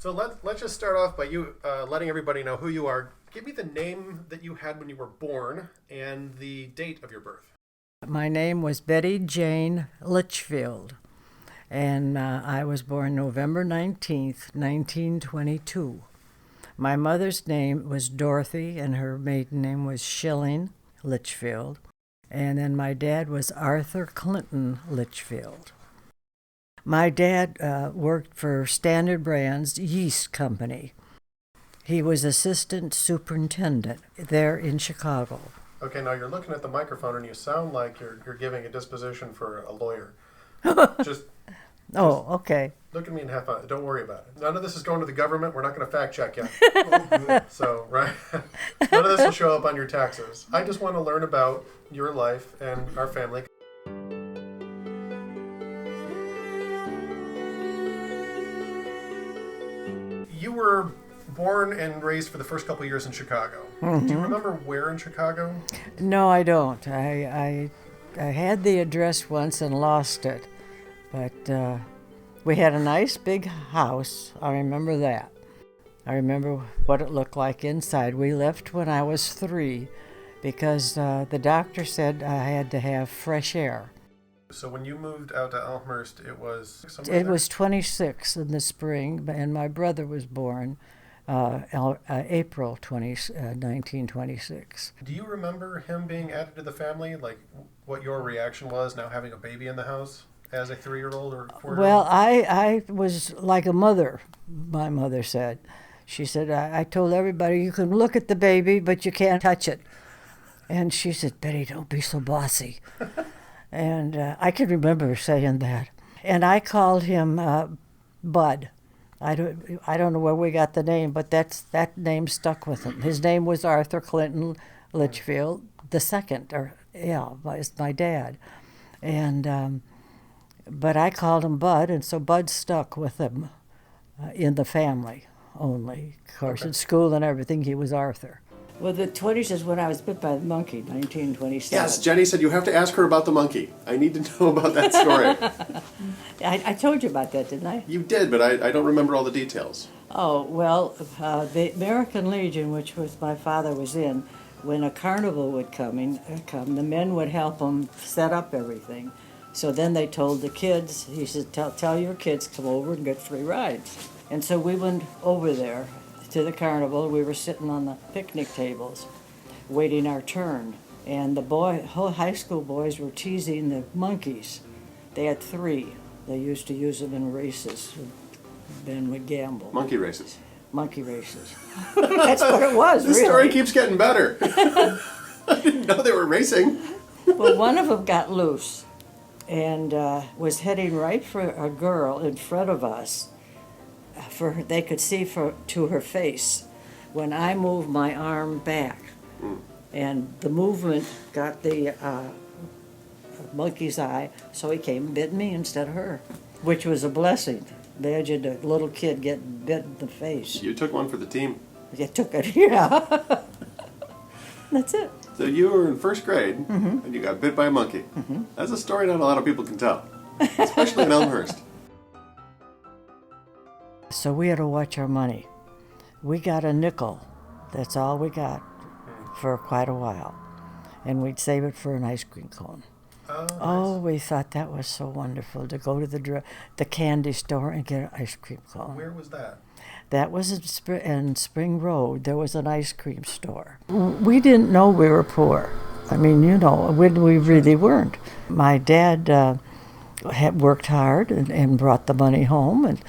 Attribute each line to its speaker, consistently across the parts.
Speaker 1: So let's just start off by you letting everybody know who you are. Give me the name that you had when you were born and the date of your birth.
Speaker 2: My name was Betty Jane Litchfield, and I was born November 19th, 1922. My mother's name was Dorothy, and her maiden name was Schilling Litchfield. And then my dad was Arthur Clinton Litchfield. My dad worked for Standard Brands Yeast Company. He was assistant superintendent there in Chicago.
Speaker 1: Okay, now you're looking at the microphone and you sound like you're giving a disposition for a lawyer. Just
Speaker 2: Okay.
Speaker 1: look at me and have fun. Don't worry about it. None of this is going to the government. We're not going to fact check yet. So, right? None of this will show up on your taxes. I just want to learn about your life and our family. You were born and raised for the first couple of years in Chicago. Do you remember where in Chicago?
Speaker 2: No, I don't. I had the address once and lost it, but we had a nice big house. I remember that. I remember what it looked like inside. We left when I was 3 because the doctor said I had to have fresh air.
Speaker 1: So when you moved out to Elmhurst, it was
Speaker 2: It was 26 in the spring, and my brother was born April 1926.
Speaker 1: Do you remember him being added to the family? Like what your reaction was now having a baby in the house as a 3-year-old or 4-year-old?
Speaker 2: Well, I was like a mother, my mother said. She said, I told everybody, you can look at the baby, but you can't touch it. And she said, Betty, don't be so bossy. And I can remember saying that. And I called him Bud. I don't know where we got the name, but that name stuck with him. His name was Arthur Clinton Litchfield II, my dad. And but I called him Bud, and so Bud stuck with him in the family only. Of course,
Speaker 1: Okay.
Speaker 2: in school and everything, he was Arthur. Well, the 20s is when I was bit by the monkey, 1927.
Speaker 1: Yes, Jenny said you have to ask her about the monkey. I need to know about that story.
Speaker 2: I told you about that, didn't I?
Speaker 1: You did, but I don't remember all the details.
Speaker 2: Oh, well, the American Legion, which was my father was in, when a carnival would come, the men would help them set up everything. So then they told the kids, he said, tell your kids come over and get free rides. And so we went over there to the carnival. We were sitting on the picnic tables waiting our turn. And the whole high school boys were teasing the monkeys. They had 3. They used to use them in races. Ben would gamble.
Speaker 1: Monkey races.
Speaker 2: Monkey races. That's what it was,
Speaker 1: This
Speaker 2: really.
Speaker 1: story keeps getting better. I didn't know they were racing.
Speaker 2: Well, one of them got loose and was heading right for a girl in front of us. They could see to her face. When I moved my arm back, and the movement got the monkey's eye, so he came and bit me instead of her, which was a blessing. Imagine a little kid getting bit in the face.
Speaker 1: You took one for the team.
Speaker 2: You took it, yeah. That's it.
Speaker 1: So you were in first grade, and you got bit by a monkey. That's a story not a lot of people can tell, especially in Elmhurst.
Speaker 2: So we had to watch our money. We got a nickel. That's all we got for quite a while. And we'd save it for an ice cream cone.
Speaker 1: Oh,
Speaker 2: We thought that was so wonderful to go to the candy store and get an ice cream cone.
Speaker 1: where was that?
Speaker 2: That was in Spring Road. There was an ice cream store. We didn't know we were poor. I mean, we really weren't. My dad had worked hard and brought the money home. And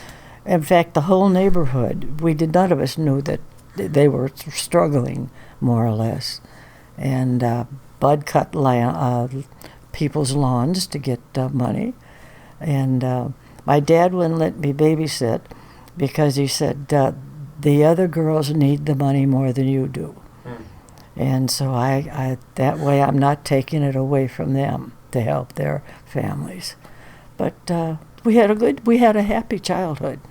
Speaker 2: in fact, the whole neighborhood, none of us knew that they were struggling, more or less. And Bud cut people's lawns to get money. And my dad wouldn't let me babysit because he said, the other girls need the money more than you do. And so that way I'm not taking it away from them to help their families. But we had a happy childhood.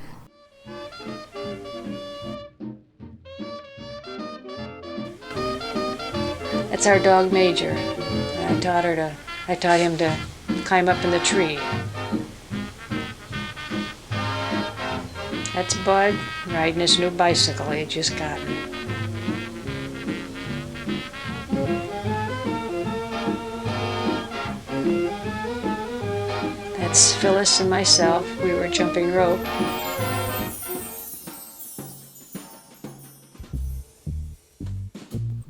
Speaker 3: That's our dog Major. I taught him to climb up in the tree. That's Bud riding his new bicycle he had just gotten. That's Phyllis and myself. We were jumping rope.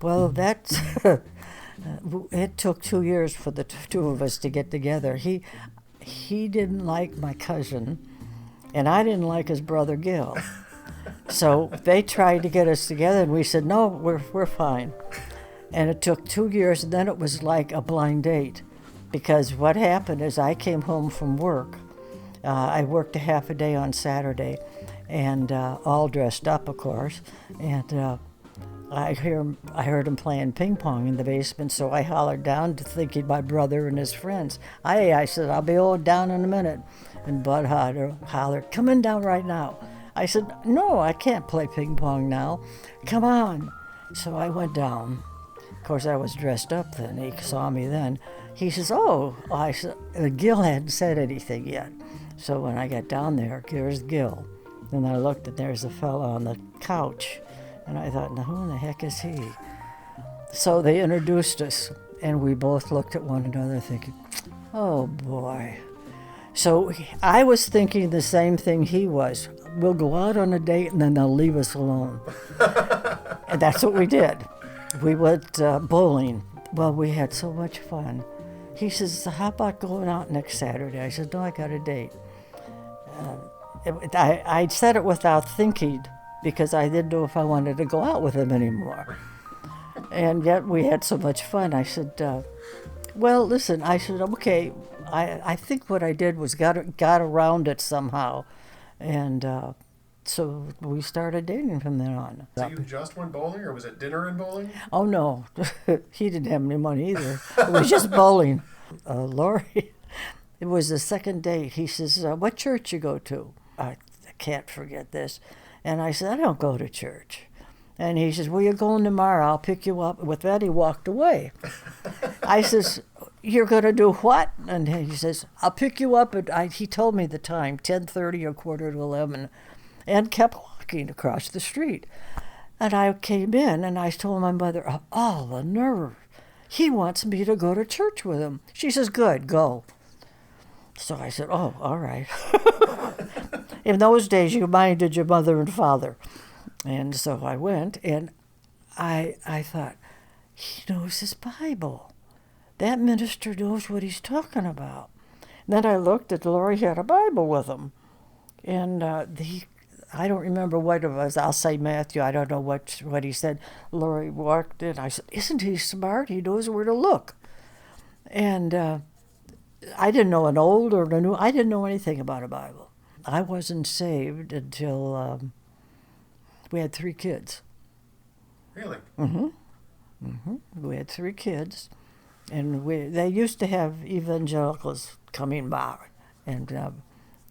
Speaker 2: Well, that's it took 2 years for the two of us to get together. He didn't like my cousin, and I didn't like his brother Gil. So they tried to get us together, and we said, no, we're fine. And it took 2 years, and then it was like a blind date. Because what happened is I came home from work. I worked a half a day on Saturday, and all dressed up, of course. And I heard him playing ping pong in the basement, so I hollered down to thinking my brother and his friends. I said, I'll be all down in a minute. And Bud hollered, come in down right now. I said, no, I can't play ping pong now. Come on. So I went down. Of course, I was dressed up then. He saw me then. He says, oh, I said, Gil hadn't said anything yet. So when I got down there's Gil. And I looked, and there's a fella on the couch. And I thought, now who in the heck is he? So they introduced us, and we both looked at one another thinking, oh boy. So I was thinking the same thing he was. We'll go out on a date, and then they'll leave us alone. And that's what we did. We went bowling. Well, we had so much fun. He says, how about going out next Saturday? I said, no, I got a date. I said it without thinking, because I didn't know if I wanted to go out with him anymore. And yet we had so much fun. I said, well, listen, I said, okay, I think what I did was got around it somehow. And so we started dating from then on.
Speaker 1: So you just went bowling, or was it dinner and bowling?
Speaker 2: Oh, no. He didn't have any money either. It was just bowling. Laurie, it was the second date. He says, what church you go to? I can't forget this. And I said, I don't go to church. And he says, well, you're going tomorrow. I'll pick you up. With that, he walked away. I says, you're going to do what? And he says, I'll pick you up. He told me the time, 10:30 or 10:45, and kept walking across the street. And I came in, and I told my mother, oh, the nerve. He wants me to go to church with him. She says, good, go. So I said, oh, all right. In those days, you minded your mother and father. And so I went, and I thought, he knows his Bible. That minister knows what he's talking about. And then I looked at Laurie, had a Bible with him. And I don't remember what it was. I'll say Matthew. I don't know what he said. Laurie walked in. I said, isn't he smart? He knows where to look. And I didn't know an old or a new. I didn't know anything about a Bible. I wasn't saved until we had 3 kids.
Speaker 1: Really?
Speaker 2: Mm-hmm. Mm-hmm. We had 3 kids. And they used to have evangelicals coming by and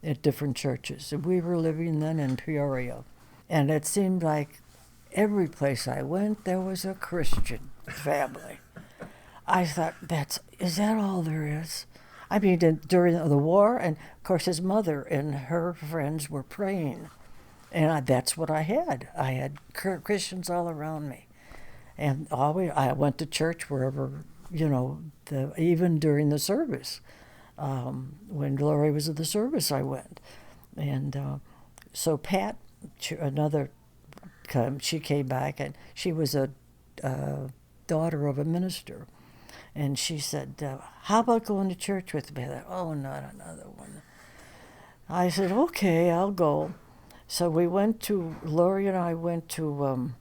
Speaker 2: at different churches. And we were living then in Peoria. And it seemed like every place I went, there was a Christian family. I thought, is that all there is? I mean, during the war, and of course his mother and her friends were praying. And that's what I had. I had Christians all around me. And I went to church wherever, even during the service. When Laurie was at the service, I went. And so Pat, she came back, and she was a daughter of a minister. And she said, how about going to church with me? I thought, oh, not another one. I said, okay, I'll go. So Laurie and I went to,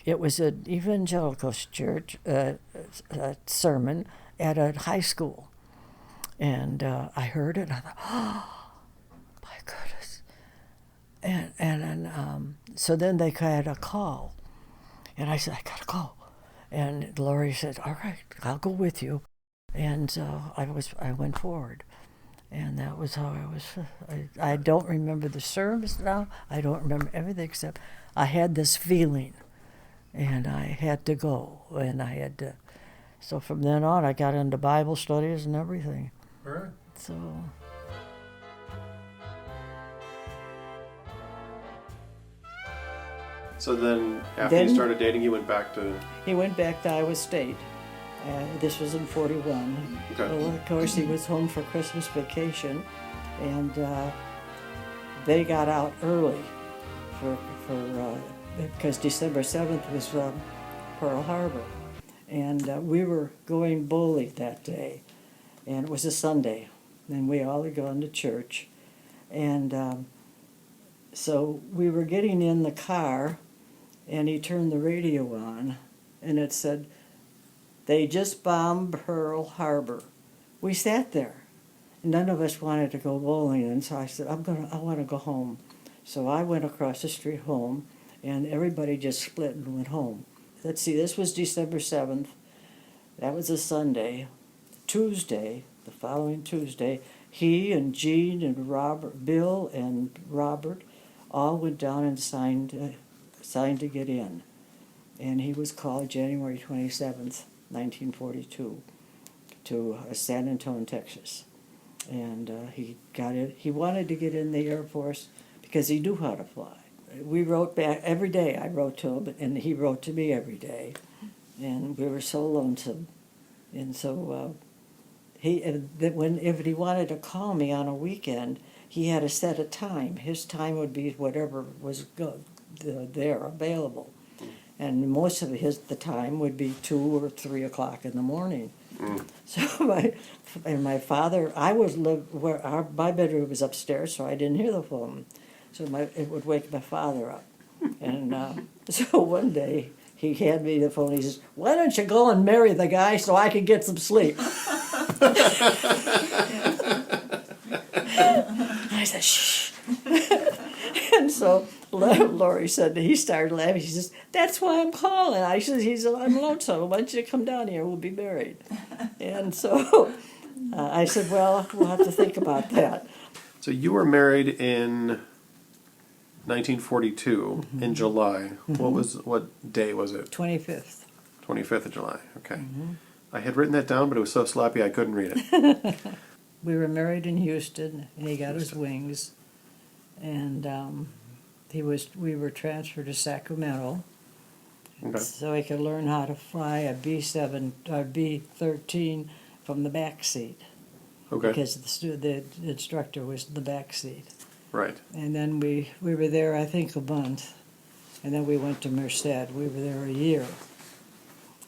Speaker 2: it was an evangelical church, a sermon at a high school. And I heard it, and I thought, oh, my goodness. And so then they had a call. And I said, I got to go. And Laurie said, all right, I'll go with you. And I went forward. And that was how I was. I don't remember the service now. I don't remember everything except I had this feeling. And I had to go. And I had to. So from then on, I got into Bible studies and everything.
Speaker 1: All right.
Speaker 2: So.
Speaker 1: So then, after you
Speaker 2: Then-
Speaker 1: started dating, you went back to.
Speaker 2: He went back to Iowa State. This was in 41.
Speaker 1: Okay.
Speaker 2: Well, of course, he was home for Christmas vacation, and they got out early because December 7th was Pearl Harbor. And we were going bowling that day, and it was a Sunday, and we all had gone to church. And so we were getting in the car, and he turned the radio on, and it said, "They just bombed Pearl Harbor." We sat there. None of us wanted to go bowling, and so I said, I want to go home. So I went across the street home, and everybody just split and went home. Let's see, this was December 7th. That was a Sunday. Tuesday, the following Tuesday, he and Gene and Robert, Bill and Robert, all went down and signed to get in. And he was called January 27th, 1942, to San Antonio, Texas. And he got it. He wanted to get in the Air Force because he knew how to fly. We wrote back every day. I wrote to him, and he wrote to me every day. And we were so lonesome. And so if he wanted to call me on a weekend, he had to set a time. His time would be whatever was there available. And most of the time would be 2 or 3 o'clock in the morning. So my father, my bedroom was upstairs, so I didn't hear the phone. So it would wake my father up. And so one day he handed me the phone. He says, "Why don't you go and marry the guy so I can get some sleep?" I said, "Shh." And so Lori said, he started laughing. She says, "That's why I'm calling." I said, "I'm lonesome. Why don't you come down here? We'll be married." And so I said, "Well, we'll have to think about that."
Speaker 1: So you were married in 1942 in July. What day was it?
Speaker 2: 25th.
Speaker 1: 25th of July. Okay. I had written that down, but it was so sloppy I couldn't read it.
Speaker 2: We were married in Houston, and he got his wings. And we were transferred to Sacramento,
Speaker 1: Okay.
Speaker 2: so he could learn how to fly a B-7 or B-13 from the back seat.
Speaker 1: Okay.
Speaker 2: Because the instructor was in the back seat.
Speaker 1: Right.
Speaker 2: And then we were there, I think, a month. And then we went to Merced. We were there a year.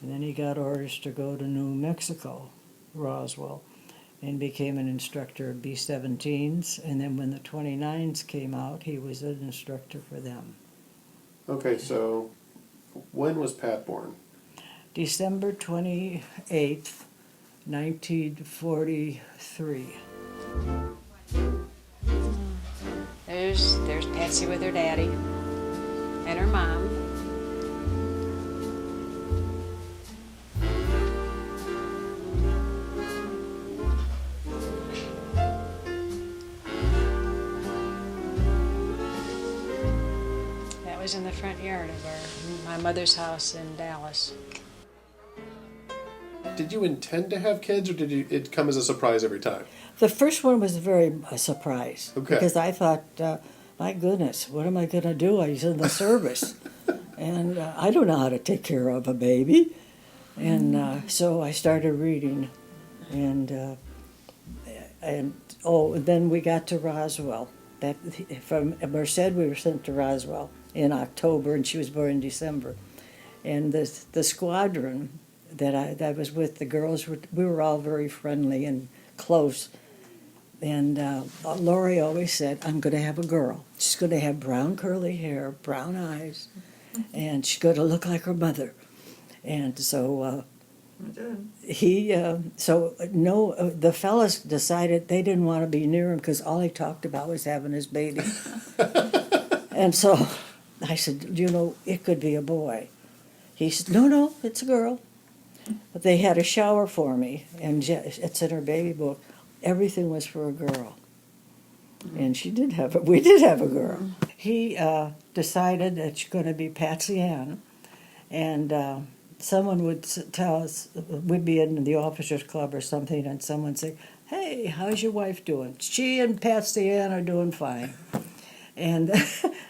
Speaker 2: And then he got orders to go to New Mexico, Roswell, and became an instructor of B-17s. And then when the 29s came out, he was an instructor for them.
Speaker 1: Okay, so when was Pat born?
Speaker 2: December 28th, 1943.
Speaker 3: There's Patsy with her daddy and her mom. That was in the front yard of my mother's house in Dallas.
Speaker 1: Did you intend to have kids, or did it come as a surprise every time?
Speaker 2: The first one was a surprise.
Speaker 1: Okay.
Speaker 2: Because I thought, my goodness, what am I going to do? I was in the service. And I don't know how to take care of a baby. And so I started reading. And then we got to Roswell. From Merced, we were sent to Roswell in October, and she was born in December. And the squadron that I was with, the girls, we were all very friendly and close. And Lori always said, "I'm going to have a girl. She's going to have brown curly hair, brown eyes, and she's going to look like her mother." And so the fellas decided they didn't want to be near him because all he talked about was having his baby. And so I said, "It could be a boy." He said, No, it's a girl." But they had a shower for me, and it's in her baby book. Everything was for a girl. And we did have a girl. He decided that she's going to be Patsy Ann. And someone would tell us, we'd be in the officers' club or something, and someone would say, "Hey, how's your wife doing?" "She and Patsy Ann are doing fine." And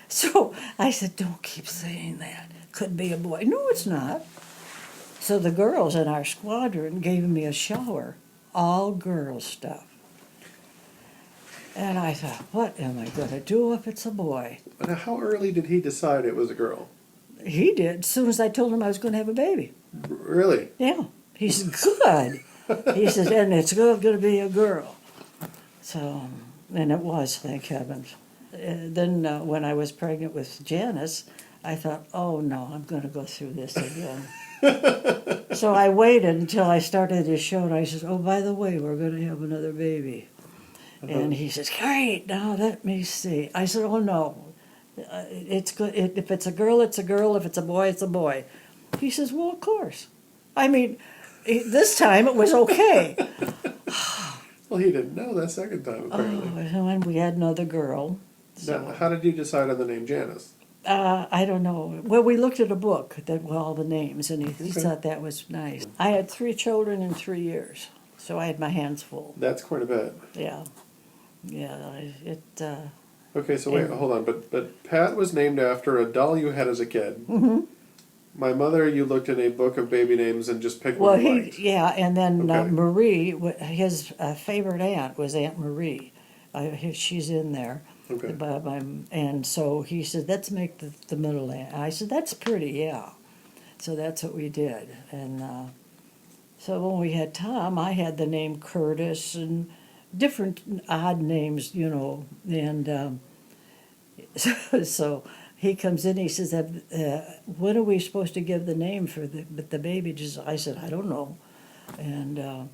Speaker 2: so I said, don't keep saying that. Could be a boy. No, it's not. So the girls in our squadron gave me a shower, all girls stuff. And I thought, what am I going to do if it's a boy?
Speaker 1: Now, how early did he decide it was a girl?
Speaker 2: He did, as soon as I told him I was going to have a baby.
Speaker 1: Really?
Speaker 2: Yeah. He said, good. He says, and it's going to be a girl. So, and it was, thank heavens. Then when I was pregnant with Janice, I thought, oh no, I'm going to go through this again. So I waited until I started the show, and I said, oh, by the way, we're going to have another baby. And he says, great, now let me see. I said, oh no, it's good. If it's a girl, it's a girl. If it's a boy, it's a boy. He says, well, of course. I mean, this time it was okay.
Speaker 1: Well, he didn't know that second time, apparently.
Speaker 2: Oh, and we had another girl.
Speaker 1: Now, how did you decide on the name Janice?
Speaker 2: I don't know. Well, we looked at a book that with all the names, and he
Speaker 1: Okay.
Speaker 2: thought that was nice. I had 3 children in 3 years, so I had my hands full.
Speaker 1: That's quite a bit.
Speaker 2: Yeah, yeah.
Speaker 1: Okay, so wait, hold on. But Pat was named after a doll you had as a kid.
Speaker 2: Mm-hmm.
Speaker 1: My mother, you looked in a book of baby names and just picked
Speaker 2: Well,
Speaker 1: one you liked.
Speaker 2: and then
Speaker 1: Okay.
Speaker 2: Marie, his favorite aunt was Aunt Marie. She's in there.
Speaker 1: Okay.
Speaker 2: And so he said, let's make the middle aunt. I said, that's pretty, yeah. So that's what we did. And so when we had Tom, I had the name Curtis and different odd names, you know. And so he comes in, he says, when are we supposed to give the name for the baby? I said, I don't know. And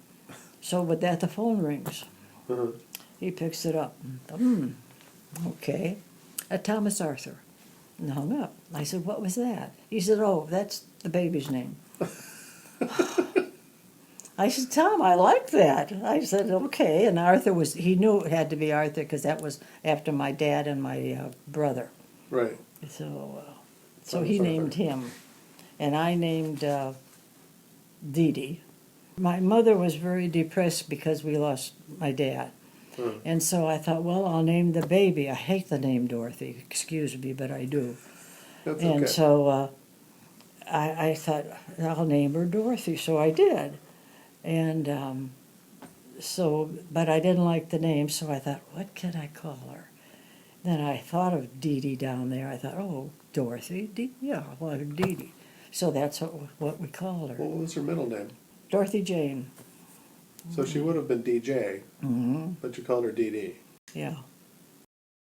Speaker 2: so with that, the phone rings.
Speaker 1: Uh-huh.
Speaker 2: He picks it up. Okay. Thomas Arthur. And hung up. I said, what was that? He said, oh, that's the baby's name. I said, Tom, I like that. I said, okay. And Arthur he knew it had to be Arthur because that was after my dad and my brother.
Speaker 1: Right.
Speaker 2: So
Speaker 1: Thomas
Speaker 2: he
Speaker 1: Arthur.
Speaker 2: named him. And I named Dee Dee. My mother was very depressed because we lost my dad. And so I thought, well, I'll name the baby. I hate the name Dorothy. Excuse me, but I do.
Speaker 1: That's
Speaker 2: And
Speaker 1: okay.
Speaker 2: so I thought, I'll name her Dorothy. So I did. And but I didn't like the name, so I thought, what can I call her? Then I thought of Dee Dee down there. I thought, oh, Dorothy? Yeah, well, Dee Dee. So that's what we called her.
Speaker 1: What was her middle name?
Speaker 2: Dorothy Jane.
Speaker 1: So she would have been DJ,
Speaker 2: Mm-hmm.
Speaker 1: but you called her DD.
Speaker 2: Yeah.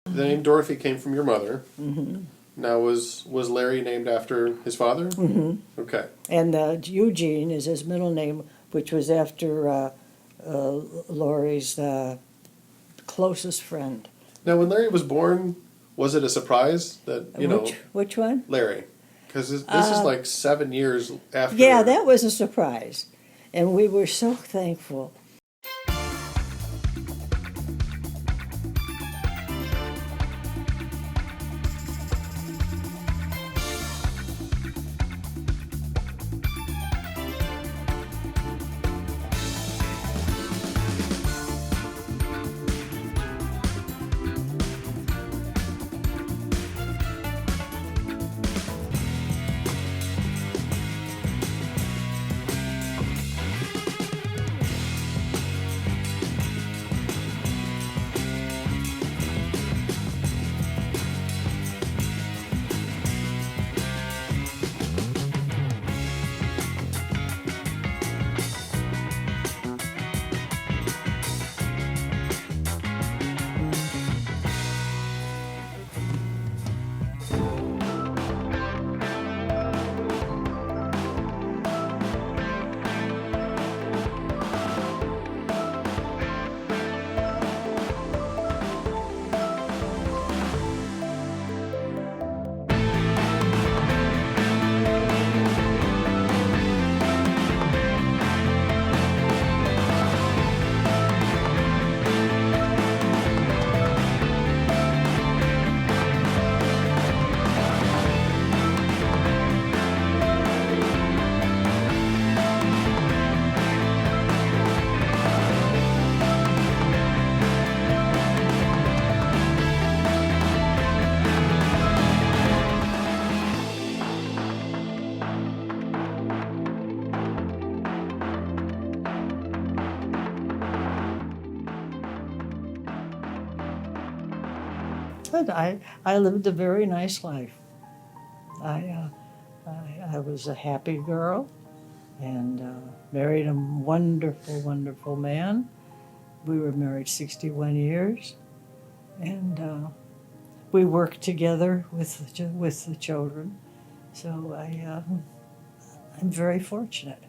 Speaker 1: The name Dorothy came from your mother.
Speaker 2: Mm-hmm.
Speaker 1: Now, was Larry named after his father?
Speaker 2: Mm-hmm.
Speaker 1: Okay.
Speaker 2: And Eugene is his middle name, which was after Laurie's closest friend.
Speaker 1: Now, when Larry was born, was it a surprise that,
Speaker 2: Which one?
Speaker 1: Larry? Because this is like 7 years after.
Speaker 2: Yeah, that was a surprise. And we were so thankful. said, I lived a very nice life. I was a happy girl and married a wonderful, wonderful man. We were married 61 years, and we worked together with the children. So I'm very fortunate.